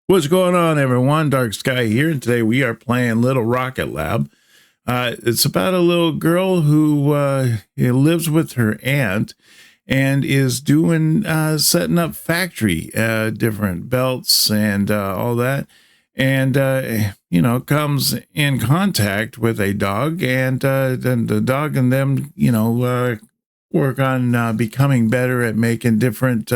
What's going on, everyone? Dark Sky here, and today we are playing Little Rocket Lab. It's about a little girl who lives with her aunt and is doing setting up factory, different belts and all that, and comes in contact with a dog, and then the dog and them work on becoming better at making different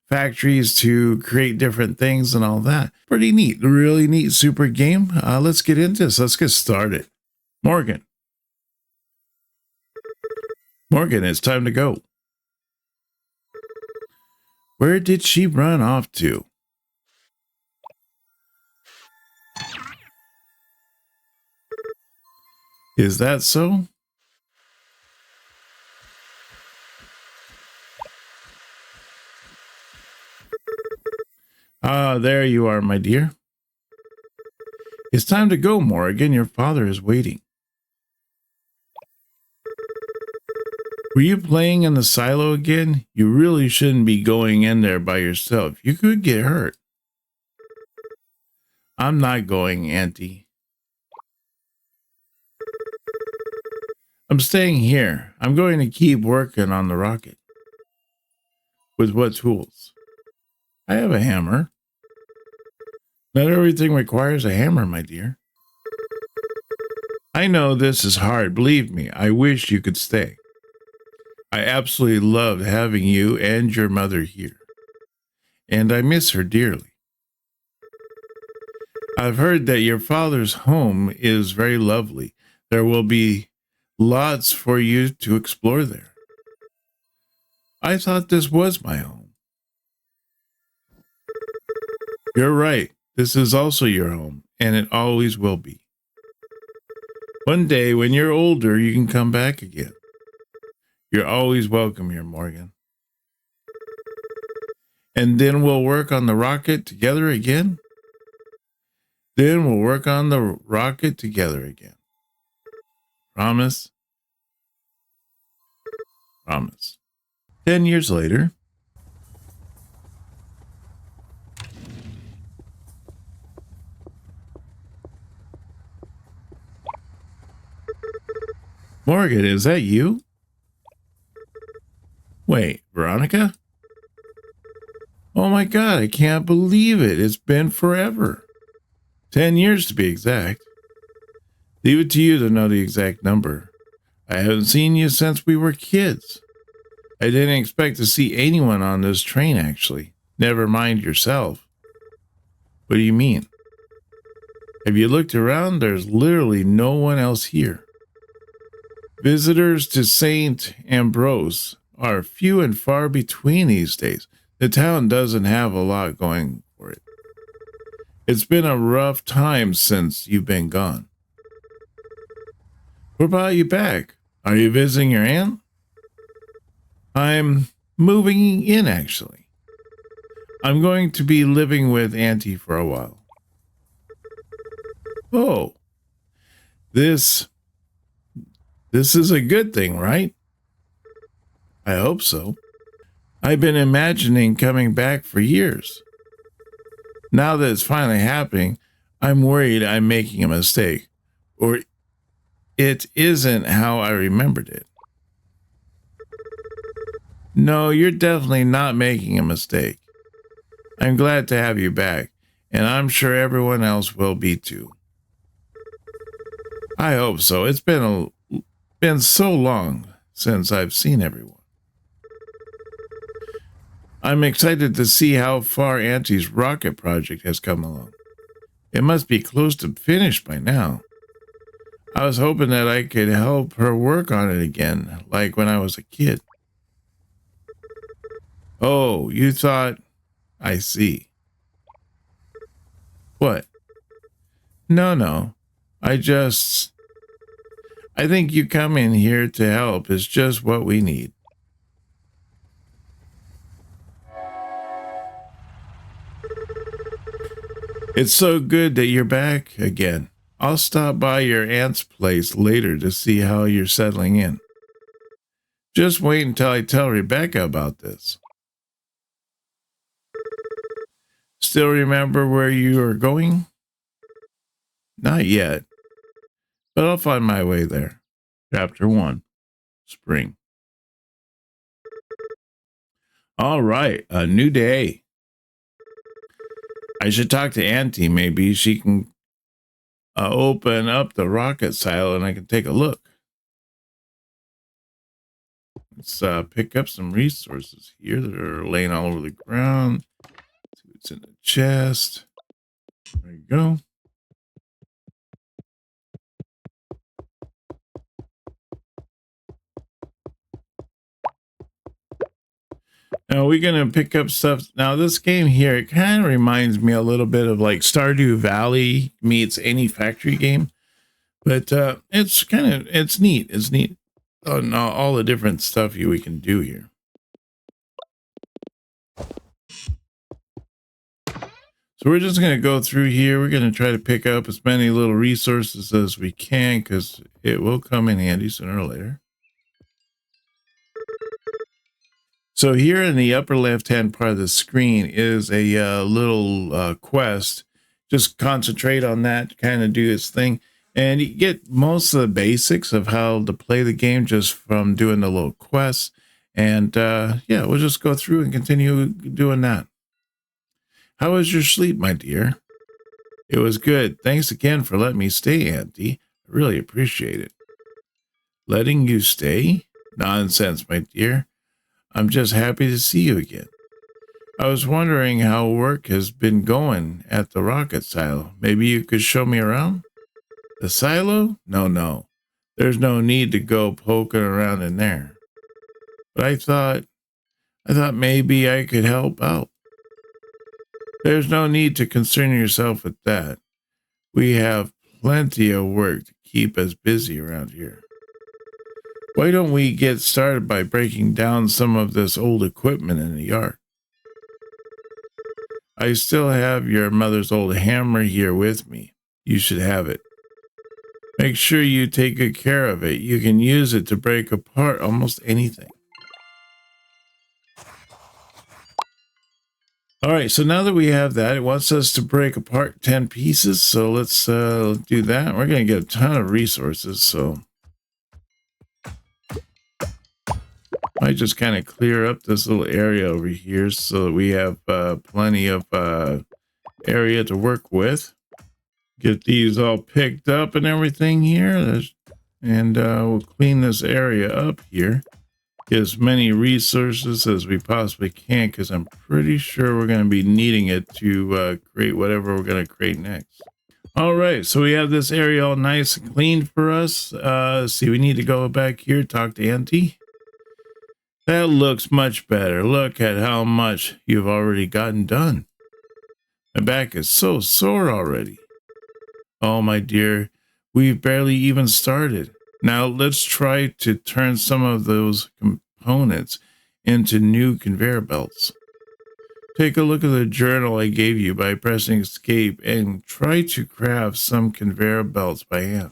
factories to create different things and all that. Pretty neat, really neat, super game. Let's get into this. Let's get started. Morgan, it's time to go. Where did she run off to? Is that so? Ah, there you are, my dear. It's time to go, Morgan. Your father is waiting. Were you playing in the silo again? You really shouldn't be going in there by yourself. You could get hurt. I'm not going, Auntie. I'm staying here. I'm going to keep working on the rocket. With what tools? I have a hammer. Not everything requires a hammer, my dear. I know this is hard. Believe me, I wish you could stay. I absolutely loved having you and your mother here, and I miss her dearly. I've heard that your father's home is very lovely. There will be lots for you to explore there. I thought this was my home. You're right. This is also your home, and it always will be. One day, when you're older, you can come back again. You're always welcome here, Morgan. And then we'll work on the rocket together again? Then we'll work on the rocket together again. Promise? Promise. 10 years later. Morgan, is that you? Wait, Veronica? Oh my God, I can't believe it. It's been forever. 10 years to be exact. Leave it to you to know the exact number. I haven't seen you since we were kids. I didn't expect to see anyone on this train, actually. Never mind yourself. What do you mean? Have you looked around? There's literally no one else here. Visitors to St. Ambrose are few and far between these days. The town doesn't have a lot going for it. It's been a rough time since you've been gone. What brought you back? Are you visiting your aunt? I'm moving in, actually. I'm going to be living with Auntie for a while. Oh, this is a good thing, right? I hope so. I've been imagining coming back for years. Now that it's finally happening, I'm worried I'm making a mistake, or it isn't how I remembered it. No, you're definitely not making a mistake. I'm glad to have you back, and I'm sure everyone else will be too. I hope so. It's been so long since I've seen everyone. I'm excited to see how far Auntie's rocket project has come along. It must be close to finished by now. I was hoping that I could help her work on it again, like when I was a kid. Oh, you thought... I see. What? No. I think you come in here to help is just what we need. It's so good that you're back again. I'll stop by your aunt's place later to see how you're settling in. Just wait until I tell Rebecca about this. Still remember where you are going? Not yet, but I'll find my way there. Chapter 1, Spring. All right, a new day. I should talk to Auntie. Maybe she can open up the rocket silo and I can take a look. Let's pick up some resources here that are laying all over the ground. See what's in the chest. There you go. Now we're going to pick up stuff. Now this game here, it kind of reminds me a little bit of like Stardew Valley meets any factory game. But it's neat. It's neat on all the different stuff we can do here. So we're just going to go through here. We're going to try to pick up as many little resources as we can because it will come in handy sooner or later. So here in the upper left-hand part of the screen is a little quest. Just concentrate on that, kind of do its thing. And you get most of the basics of how to play the game just from doing the little quests. And yeah, we'll just go through and continue doing that. How was your sleep, my dear? It was good. Thanks again for letting me stay, Auntie. I really appreciate it. Letting you stay? Nonsense, my dear. I'm just happy to see you again. I was wondering how work has been going at the rocket silo. Maybe you could show me around? The silo? No. There's no need to go poking around in there. But I thought maybe I could help out. There's no need to concern yourself with that. We have plenty of work to keep us busy around here. Why don't we get started by breaking down some of this old equipment in the yard? I still have your mother's old hammer here with me. You should have it. Make sure you take good care of it. You can use it to break apart almost anything. All right, so now that we have that, it wants us to break apart 10 pieces. So let's do that. We're going to get a ton of resources. So I just kind of clear up this little area over here so that we have plenty of area to work with. Get these all picked up and everything here. And we'll clean this area up here. Get as many resources as we possibly can because I'm pretty sure we're going to be needing it to create whatever we're going to create next. All right, so we have this area all nice and clean for us. See, we need to go back here, talk to Auntie. That looks much better. Look at how much you've already gotten done. My back is so sore already. Oh, my dear, we've barely even started. Now let's try to turn some of those components into new conveyor belts. Take a look at the journal I gave you by pressing escape and try to craft some conveyor belts by hand.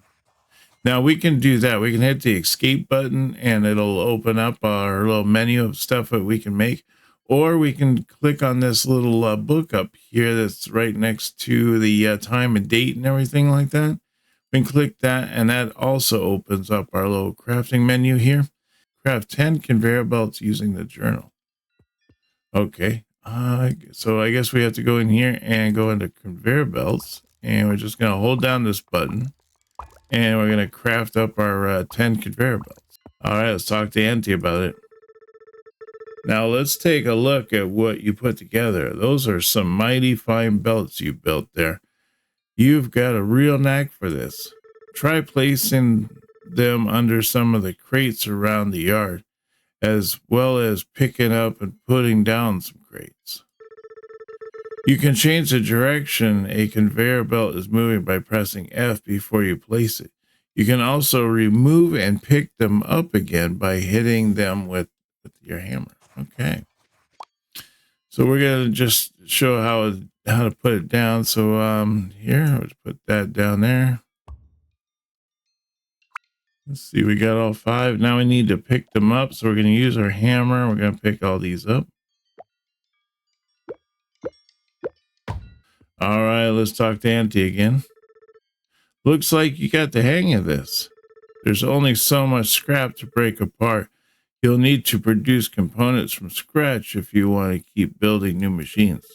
Now we can do that. We can hit the escape button and it'll open up our little menu of stuff that we can make. Or we can click on this little book up here that's right next to the time and date and everything like that. We can click that and that also opens up our little crafting menu here. Craft 10 conveyor belts using the journal. Okay, so I guess we have to go in here and go into conveyor belts. And we're just going to hold down this button. And we're going to craft up our 10 conveyor belts. All right, let's talk to Auntie about it. Now let's take a look at what you put together. Those are some mighty fine belts you built there. You've got a real knack for this. Try placing them under some of the crates around the yard, as well as picking up and putting down some crates. You can change the direction a conveyor belt is moving by pressing F before you place it. You can also remove and pick them up again by hitting them with your hammer. Okay. So we're going to just show how to put it down. So here, let's put that down there. Let's see, we got all 5. Now we need to pick them up. So we're going to use our hammer. We're going to pick all these up. All right, let's talk to Auntie again. Looks like you got the hang of this. There's only so much scrap to break apart. You'll need to produce components from scratch if you want to keep building new machines.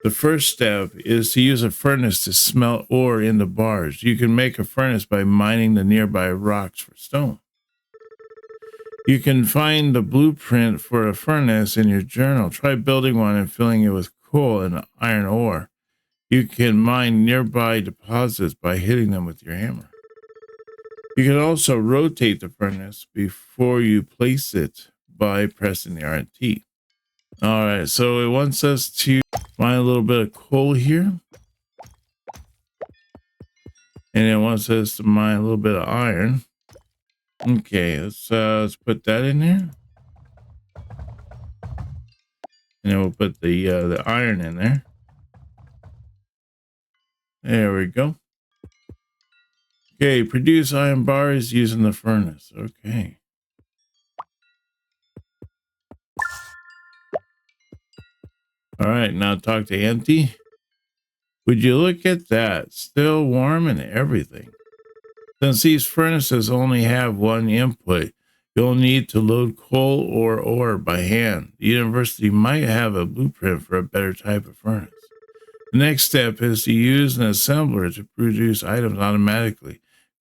The first step is to use a furnace to smelt ore into bars. You can make a furnace by mining the nearby rocks for stone. You can find the blueprint for a furnace in your journal. Try building one and filling it with coal and iron ore. You can mine nearby deposits by hitting them with your hammer. You can also rotate the furnace before you place it by pressing the RT. All right, so it wants us to mine a little bit of coal here. And it wants us to mine a little bit of iron. Okay, let's put that in there. And then we'll put the iron in there. There we go. Okay, produce iron bars using the furnace. Okay. All right, now talk to Auntie. Would you look at that? Still warm and everything. Since these furnaces only have one input, you'll need to load coal or ore by hand. The university might have a blueprint for a better type of furnace. The next step is to use an assembler to produce items automatically.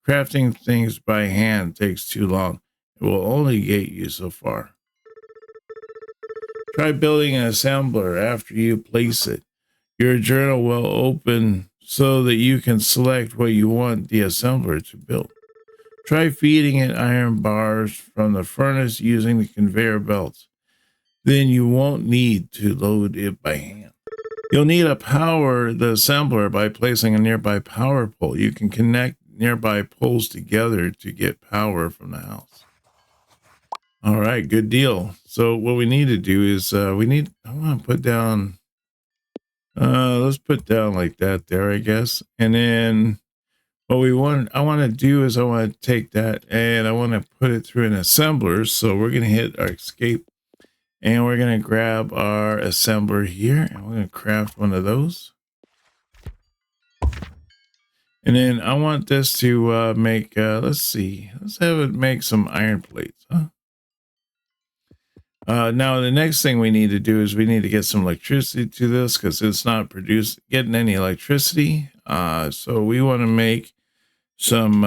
Crafting things by hand takes too long. It will only get you so far. Try building an assembler after you place it. Your journal will open so that you can select what you want the assembler to build. Try feeding it iron bars from the furnace using the conveyor belts. Then you won't need to load it by hand. You'll need to power the assembler by placing a nearby power pole. You can connect nearby poles together to get power from the house. All right, good deal. So what we need to do is I want to put down, let's put down like that there, I guess. And then what I want to do is I want to take that and I want to put it through an assembler. So we're going to hit our escape and we're going to grab our assembler here and we're going to craft one of those. And then I want this to make, let's see, let's have it make some iron plates. Huh? Now, the next thing we need to do is we need to get some electricity to this because it's not getting any electricity. So we want to make some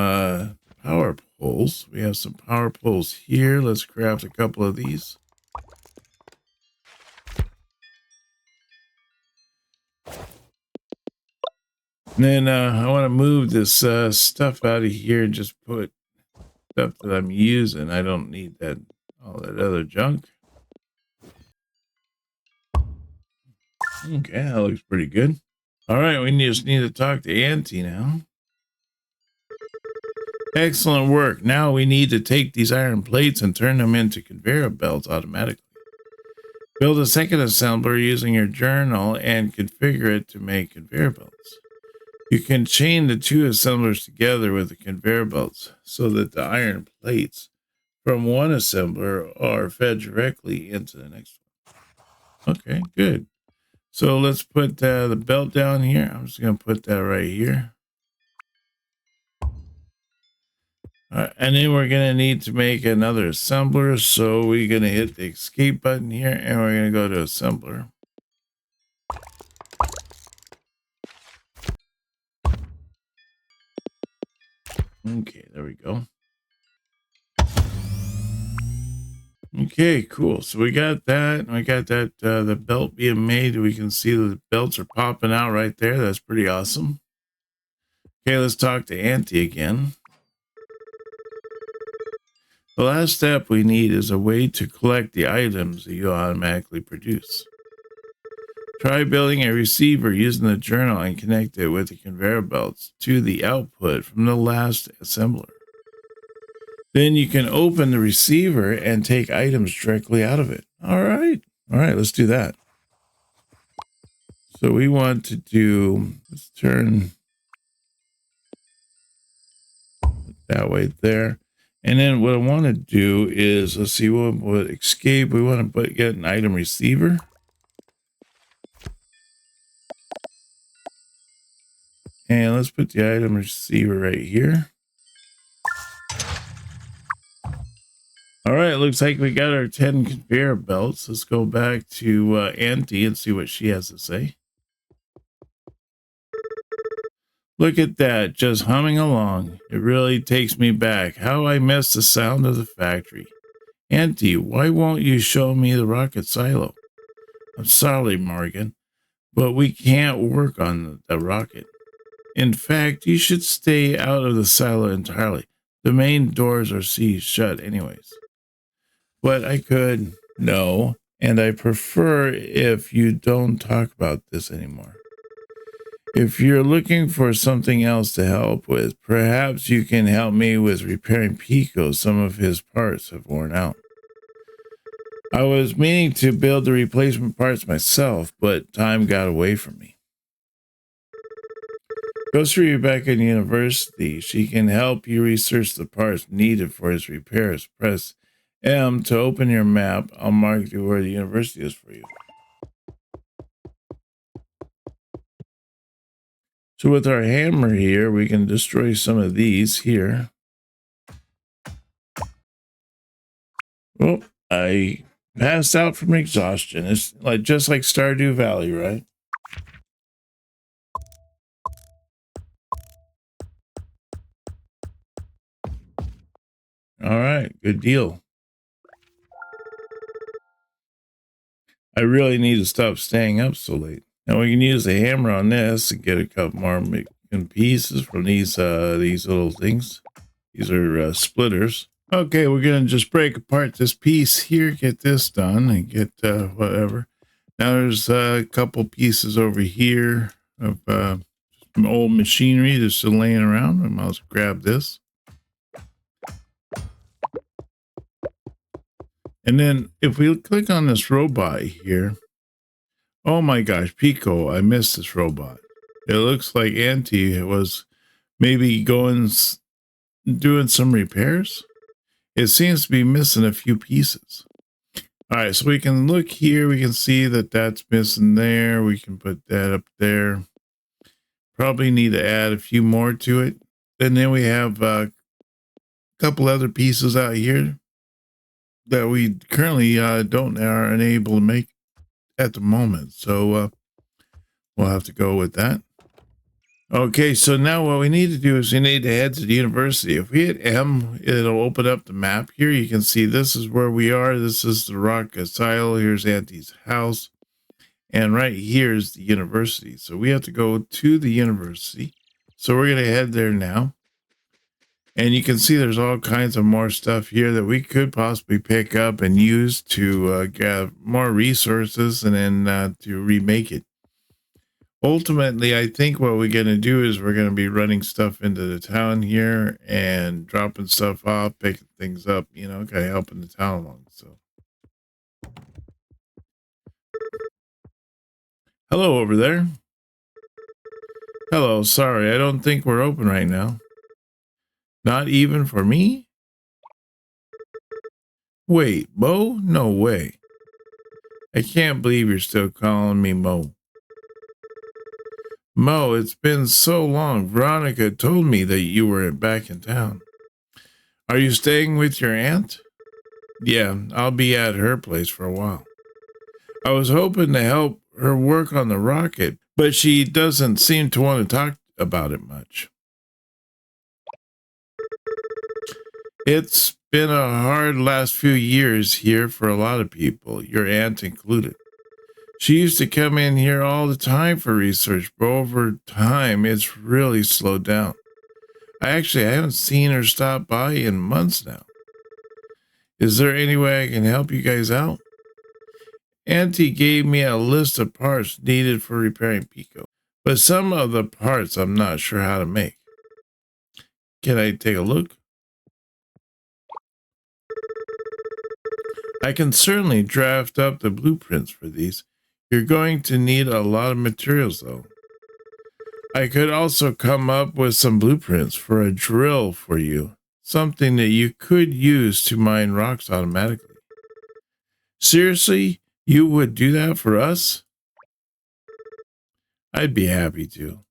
power poles. We have some power poles here. Let's craft a couple of these. And then I want to move this stuff out of here and just put stuff that I'm using. I don't need all that other junk. Okay, that looks pretty good. All right, we just need to talk to Auntie now. Excellent work. Now we need to take these iron plates and turn them into conveyor belts automatically. Build a second assembler using your journal and configure it to make conveyor belts. You can chain the two assemblers together with the conveyor belts so that the iron plates from one assembler are fed directly into the next one. Okay, good. So let's put the belt down here. I'm just going to put that right here. And then we're going to need to make another assembler. So we're going to hit the escape button here and we're going to go to assembler. Okay, there we go. Okay, cool. So we got that. And we got that the belt being made. We can see the belts are popping out right there. That's pretty awesome. Okay, let's talk to Auntie again. The last step we need is a way to collect the items that you automatically produce. Try building a receiver using the journal and connect it with the conveyor belts to the output from the last assembler. Then you can open the receiver and take items directly out of it. All right, let's do that. So we want to let's turn that way there. And then what I want to do is, let's see, what escape. We want to get an item receiver. And let's put the item receiver right here. All right, looks like we got our 10 conveyor belts. Let's go back to Auntie and see what she has to say. Look at that, just humming along. It really takes me back. How I miss the sound of the factory. Auntie, why won't you show me the rocket silo? I'm sorry, Morgan, but we can't work on the rocket. In fact, you should stay out of the silo entirely. The main doors are sealed shut anyways. But I could. No, and I prefer if you don't talk about this anymore. If you're looking for something else to help with, perhaps you can help me with repairing Pico. Some of his parts have worn out. I was meaning to build the replacement parts myself, but time got away from me. Go see Rebecca in university. She can help you research the parts needed for his repairs. Press M to open your map. I'll mark you where the university is for you. So with our hammer here, we can destroy some of these here. Oh, I passed out from exhaustion. It's like just like Stardew Valley, right? All right, good deal. I really need to stop staying up so late. Now we can use the hammer on this and get a couple more pieces from these little things. These are splitters. Okay, we're gonna just break apart this piece here, get this done, and get whatever. Now there's a couple pieces over here of some old machinery that's still laying around. I might as well grab this. And then if we click on this robot here, oh my gosh, Pico, I missed this robot. It looks like Auntie was maybe doing some repairs. It seems to be missing a few pieces. All right, so we can look here. We can see that that's missing there. We can put that up there. Probably need to add a few more to it. And then we have a couple other pieces out here that we currently are unable to make at the moment. So we'll have to go with that. Okay, so now what we need to do is we need to head to the university. If we hit M, it'll open up the map. Here you can see this is where we are. This is the rock silo. Here's Auntie's house. And right here is the university. So we have to go to the university. So we're going to head there now. And you can see there's all kinds of more stuff here that we could possibly pick up and use to get more resources and then to remake it. Ultimately, I think what we're going to do is we're going to be running stuff into the town here and dropping stuff off, picking things up, you know, kind of helping the town along. So, hello over there. Hello, sorry, I don't think we're open right now. Not even for me? Wait, Mo? No way. I can't believe you're still calling me Mo. Mo, it's been so long. Veronica told me that you were back in town. Are you staying with your aunt? Yeah, I'll be at her place for a while. I was hoping to help her work on the rocket, but she doesn't seem to want to talk about it much. It's been a hard last few years here for a lot of people, your aunt included. She used to come in here all the time for research, but over time, it's really slowed down. I haven't seen her stop by in months now. Is there any way I can help you guys out? Auntie gave me a list of parts needed for repairing Pico, but some of the parts I'm not sure how to make. Can I take a look? I can certainly draft up the blueprints for these. You're going to need a lot of materials, though. I could also come up with some blueprints for a drill for you, something that you could use to mine rocks automatically. Seriously, you would do that for us? I'd be happy to.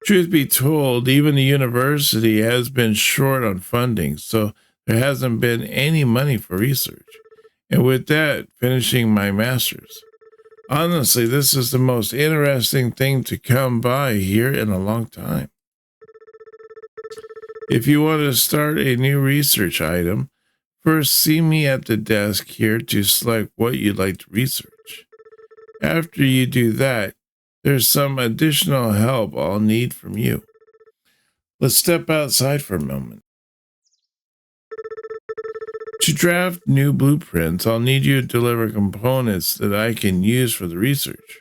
Truth be told, even the university has been short on funding, so there hasn't been any money for research. And with that, finishing my master's. Honestly, this is the most interesting thing to come by here in a long time. If you want to start a new research item, first see me at the desk here to select what you'd like to research. After you do that, there's some additional help I'll need from you. Let's step outside for a moment. To draft new blueprints, I'll need you to deliver components that I can use for the research.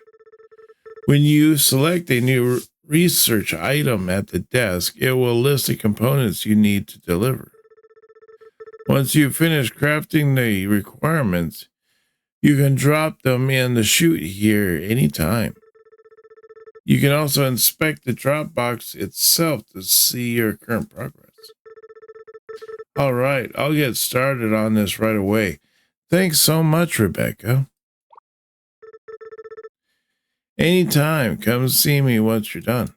When you select a new research item at the desk, it will list the components you need to deliver. Once you finish crafting the requirements, you can drop them in the chute here anytime. You can also inspect the drop box itself to see your current progress. All right, I'll get started on this right away. Thanks so much, Rebecca. Anytime, come see me once you're done.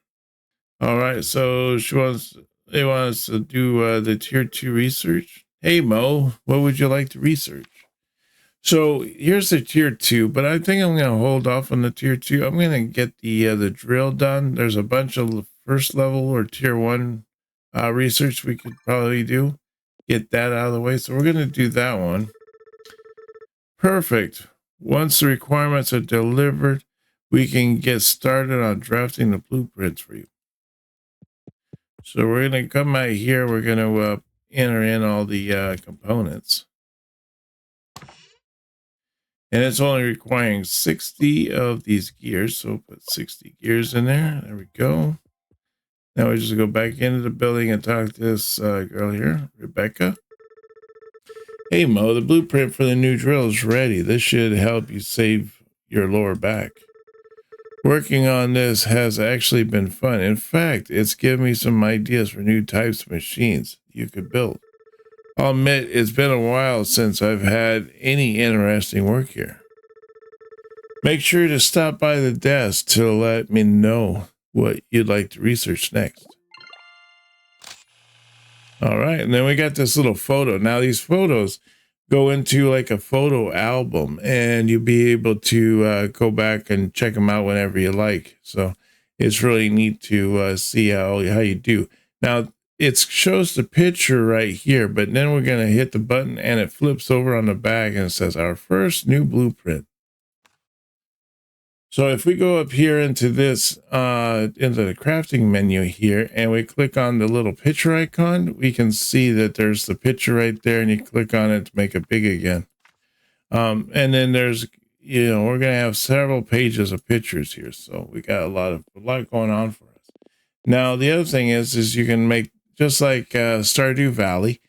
All right, so they want us to do the tier 2 research. Hey, Mo, what would you like to research? So here's the tier 2, but I think I'm going to hold off on the tier 2. I'm going to get the drill done. There's a bunch of first level or tier 1 research we could probably do. Get that out of the way. So we're going to do that one. Perfect. Once the requirements are delivered, we can get started on drafting the blueprints for you. So we're going to come out here. We're going to enter in all the components. And it's only requiring 60 of these gears. So put 60 gears in there. There we go. Now we just go back into the building and talk to this girl here, Rebecca. Hey, Mo, the blueprint for the new drill is ready. This should help you save your lower back. Working on this has actually been fun. In fact, it's given me some ideas for new types of machines you could build. I'll admit it's been a while since I've had any interesting work here. Make sure to stop by the desk to let me know what you'd like to research next. All right, and then we got this little photo. Now these photos go into like a photo album, and you'll be able to go back and check them out whenever you like. So it's really neat to see how you do. Now it shows the picture right here, but then we're going to hit the button and it flips over on the back and it says our first new blueprint. So if we go up here into this, into the crafting menu here, and we click on the little picture icon, we can see that there's the picture right there, and you click on it to make it big again. And then there's, we're going to have several pages of pictures here. So we got a lot going on for us. Now, the other thing is you can make, just like Stardew Valley,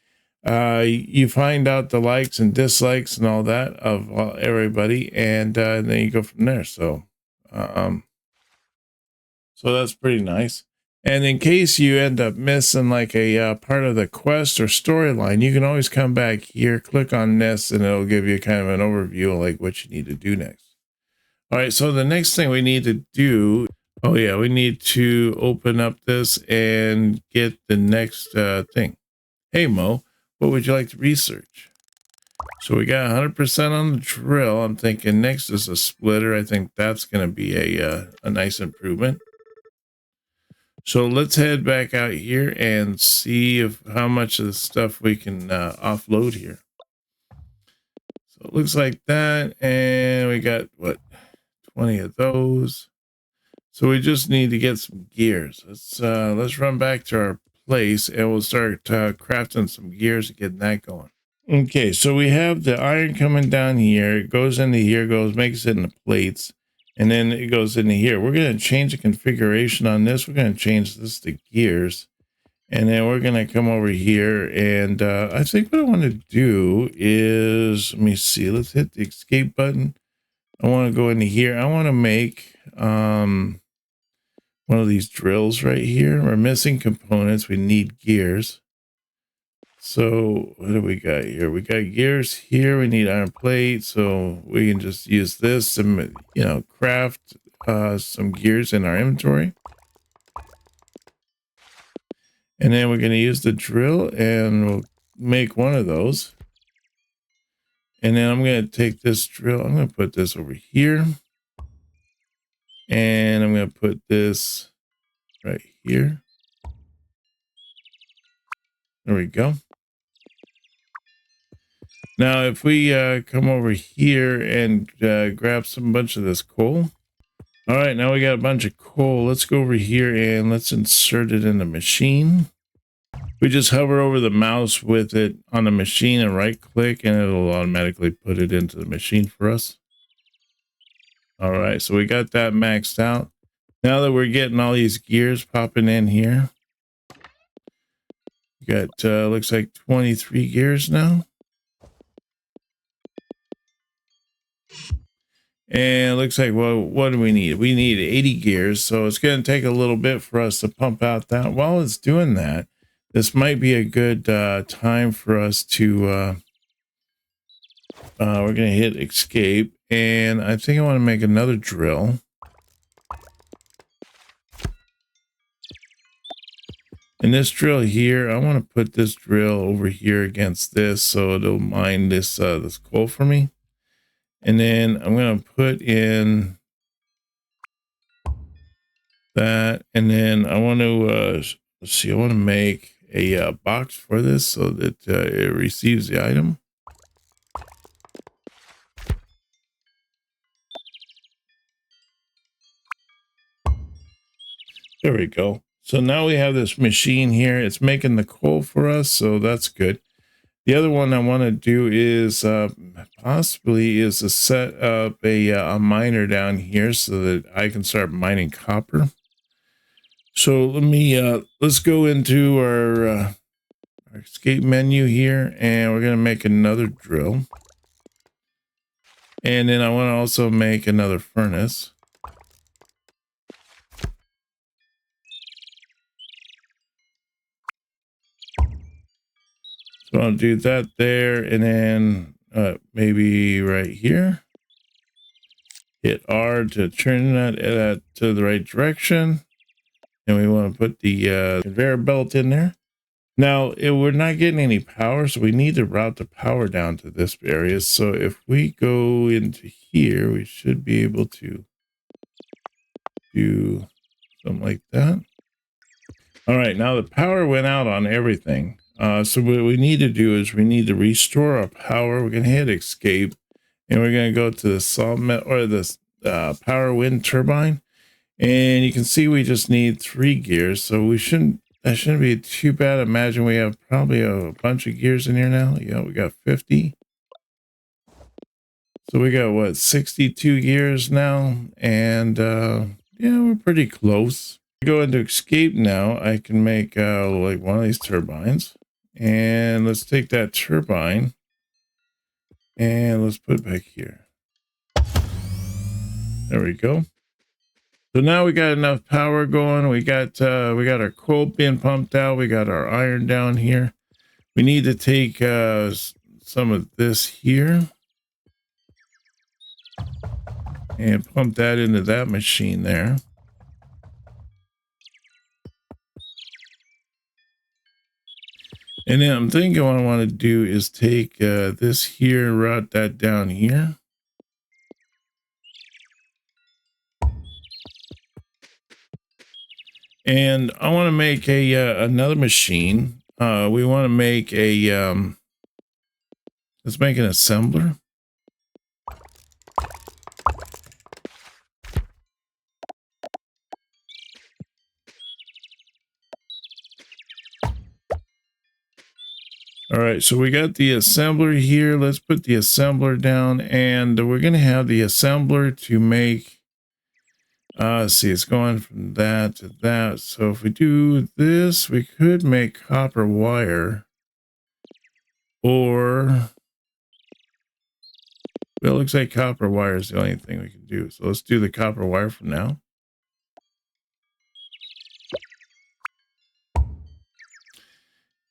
you find out the likes and dislikes and all that of everybody, and then you go from there. So that's pretty nice. And in case you end up missing like a part of the quest or storyline, you can always come back here, click on this, and it'll give you kind of an overview of like what you need to do next. All right, so the next thing we need to do, we need to open up this and get the next thing. Hey, Mo, what would you like to research? So we got 100% on the drill. I'm thinking next is a splitter. I think that's going to be a nice improvement. So let's head back out here and see how much of the stuff we can offload here. So it looks like that. And we got, 20 of those. So we just need to get some gears. Let's run back to our place and we'll start crafting some gears and getting that going. Okay, so we have the iron coming down here. It goes into here, makes it into plates, and then it goes into here. We're going to change the configuration on this. We're going to change this to gears, and then we're going to come over here. And I think what I want to do is, let me see. Let's hit the escape button. I want to go into here. I want to make one of these drills right here. We're missing components. We need gears. So what do we got here? We got gears here. We need iron plate, so we can just use this and craft some gears in our inventory. And then we're going to use the drill and we'll make one of those. And then I'm going to take this drill. I'm going to put this over here. And I'm going to put this right here. There we go. Now, if we come over here and grab some bunch of this coal. All right, now we got a bunch of coal. Let's go over here and let's insert it in the machine. We just hover over the mouse with it on the machine and right click and it'll automatically put it into the machine for us. All right, so we got that maxed out. Now that we're getting all these gears popping in here, we got looks like 23 gears now. And it looks like, well, what do we need? We need 80 gears. So it's going to take a little bit for us to pump out that. While it's doing that, this might be a good time for us to, we're going to hit escape. And I think I want to make another drill. And this drill here, I want to put this drill over here against this so it'll mine this, this coal for me. And then I'm going to put in that. And then I want to, let's see, I want to make a box for this so that it receives the item. There we go. So now we have this machine here. It's making the coal for us. So that's good. The other one I want to do is possibly is to set up a miner down here so that I can start mining copper. So let me let's go into our escape menu here, and we're going to make another drill. And then I want to also make another furnace. So I'll do that there, and then maybe right here. Hit R to turn that to the right direction. And we want to put the conveyor belt in there. Now, we're not getting any power, so we need to route the power down to this area. So if we go into here, we should be able to do something like that. All right, now the power went out on everything. So what we need to do is we need to restore our power. We're going to hit escape, and we're going to go to the sawmill or the power wind turbine. And you can see we just need 3 gears. So that shouldn't be too bad. Imagine we have probably a bunch of gears in here now. Yeah, we got 50. So we got what, 62 gears now. And yeah, we're pretty close. Go into escape now. I can make like one of these turbines. And let's take that turbine and let's put it back here. There we go. So now we got enough power going. We got our coal being pumped out. We got our iron down here. We need to take some of this here and pump that into that machine there. And then I'm thinking what I want to do is take this here and route that down here. And I want to make a another machine. We want to make a let's make an assembler. All right, so we got the assembler here. Let's put the assembler down, and we're going to have the assembler to make, see, it's going from that to that. So if we do this, we could make copper wire, or, well, it looks like copper wire is the only thing we can do. So let's do the copper wire for now.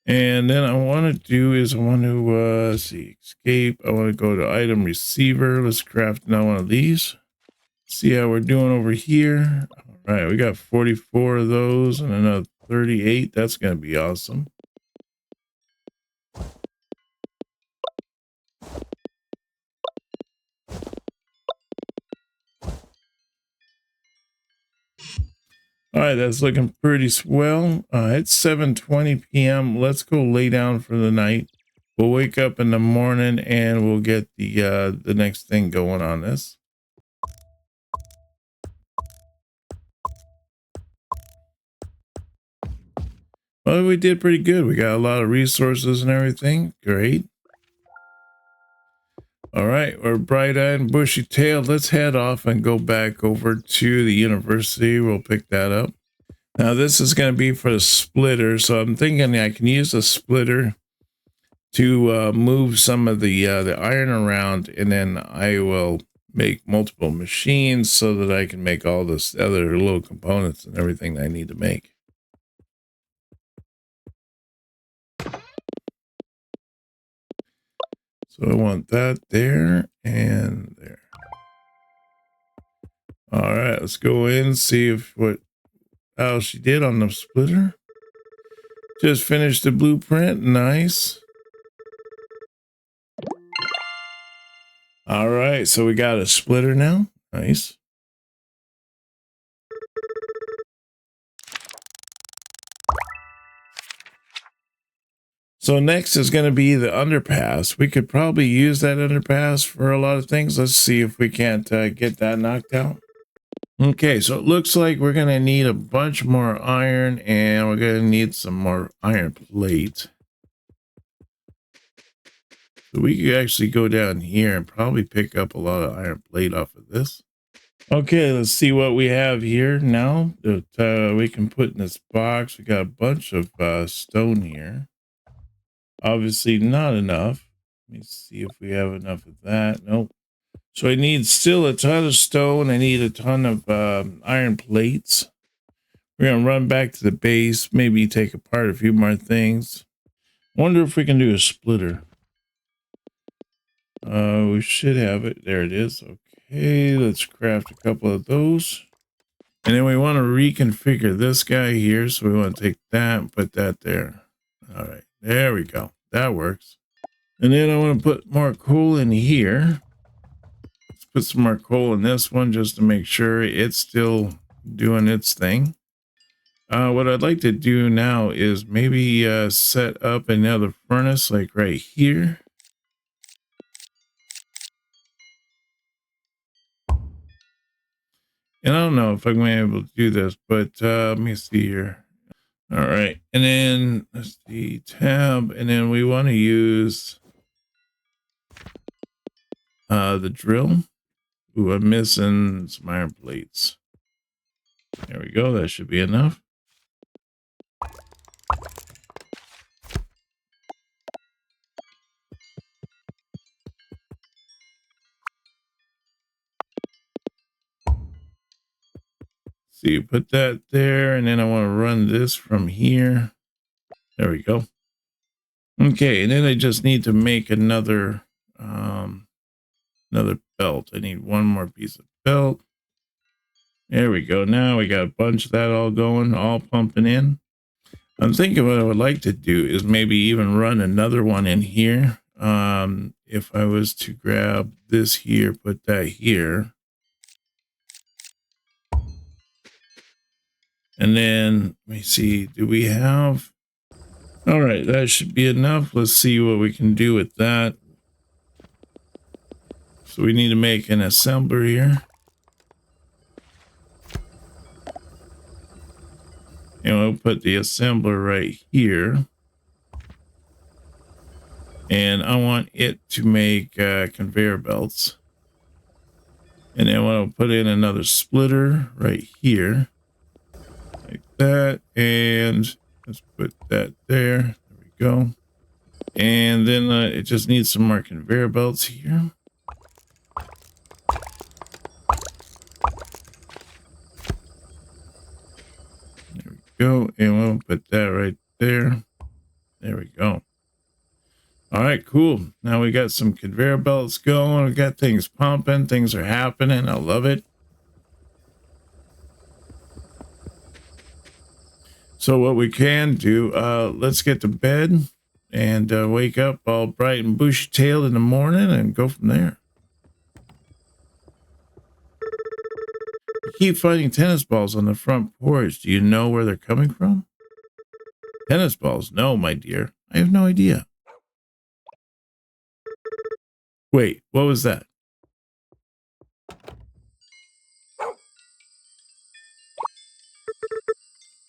And then I want to do is I want to see, escape. I want to go to item receiver. Let's craft now one of these. See how we're doing over here. All right, we got 44 of those and another 38. That's going to be awesome. All right, that's looking pretty swell. It's 7:20 p.m. Let's go lay down for the night. We'll wake up in the morning and we'll get the next thing going on this. Well, we did pretty good. We got a lot of resources and everything. Great. All right, we're bright-eyed and bushy-tailed. Let's head off and go back over to the university. We'll pick that up. Now, this is going to be for the splitter, so I'm thinking I can use the splitter to move some of the iron around, and then I will make multiple machines so that I can make all this other little components and everything I need to make. So I want that there and there. All right, let's go in and see if how she did on the splitter. Just finished the blueprint. Nice. All right, so we got a splitter now. Nice. So next is going to be the underpass. We could probably use that underpass for a lot of things. Let's see if we can't get that knocked out. Okay, so it looks like we're going to need a bunch more iron, and we're going to need some more iron plate. So we could actually go down here and probably pick up a lot of iron plate off of this. Okay, let's see what we have here now that we can put in this box. We got a bunch of stone here. Obviously not enough. Let me see if we have enough of that. Nope. So I need still a ton of stone. I need a ton of iron plates. We're going to run back to the base, maybe take apart a few more things. Wonder if we can do a splitter. We should have it. There it is. Okay, let's craft a couple of those. And then we want to reconfigure this guy here. So we want to take that and put that there. All right, there we go. That works. And then I want to put more coal in here. Let's put some more coal in this one just to make sure it's still doing its thing. What I'd like to do now is maybe set up another furnace like right here. And I don't know if I'm going to be able to do this, but let me see here. All right. And then let's see, tab. And then we want to use the drill. Ooh, I'm missing some iron plates. There we go. That should be enough. So you put that there, and then I want to run this from here. There we go. Okay, and then I just need to make another belt. I need one more piece of belt. There we go. Now we got a bunch of that all going, all pumping in. I'm thinking what I would like to do is maybe even run another one in here. If I was to grab this here, put that here. And then let me see, do we have? All right, that should be enough. Let's see what we can do with that. So we need to make an assembler here. And we'll put the assembler right here. And I want it to make conveyor belts. And then we'll put in another splitter right here. Like that. And let's put that there. There we go. And then it just needs some more conveyor belts here. There we go. And we'll put that right there. There we go. All right, cool. Now we got some conveyor belts going. We got things pumping. Things are happening. I love it. So what we can do, let's get to bed and wake up all bright and bushy-tailed in the morning and go from there. You keep finding tennis balls on the front porch. Do you know where they're coming from? Tennis balls? No, my dear. I have no idea. Wait, what was that?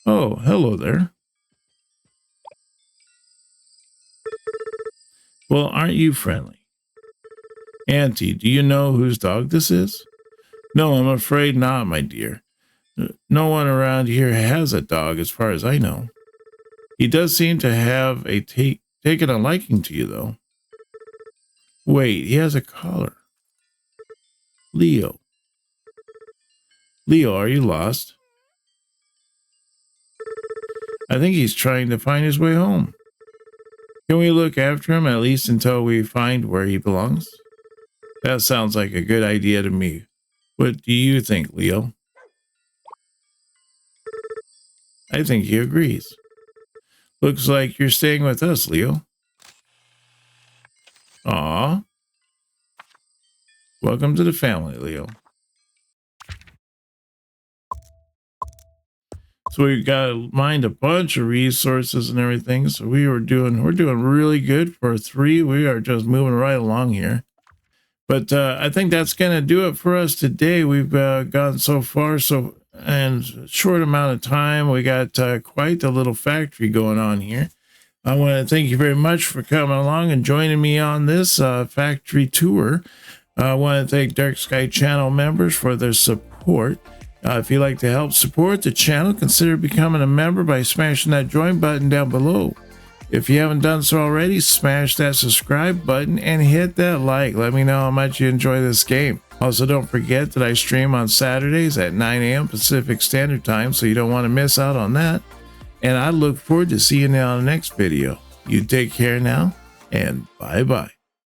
Oh, hello there. Well, aren't you friendly? Auntie, do you know whose dog this is? No, I'm afraid not, my dear. No one around here has a dog as far as I know. He does seem to have taken a liking to you, though. Wait, he has a collar. Leo. Leo, are you lost? I think he's trying to find his way home. Can we look after him at least until we find where he belongs? That sounds like a good idea to me. What do you think, Leo? I think he agrees. Looks like you're staying with us, Leo. Aw. Welcome to the family, Leo. So we've got to mind a bunch of resources and everything. So we're doing really good for 3. We are just moving right along here. But I think that's going to do it for us today. We've gone so far, in a short amount of time. We got quite a little factory going on here. I want to thank you very much for coming along and joining me on this factory tour. I want to thank Dark Sky channel members for their support. If you'd like to help support the channel, consider becoming a member by smashing that join button down below. If you haven't done so already, smash that subscribe button and hit that like. Let me know how much you enjoy this game. Also, don't forget that I stream on Saturdays at 9 a.m. Pacific Standard Time, so you don't want to miss out on that. And I look forward to seeing you on the next video. You take care now, and bye-bye.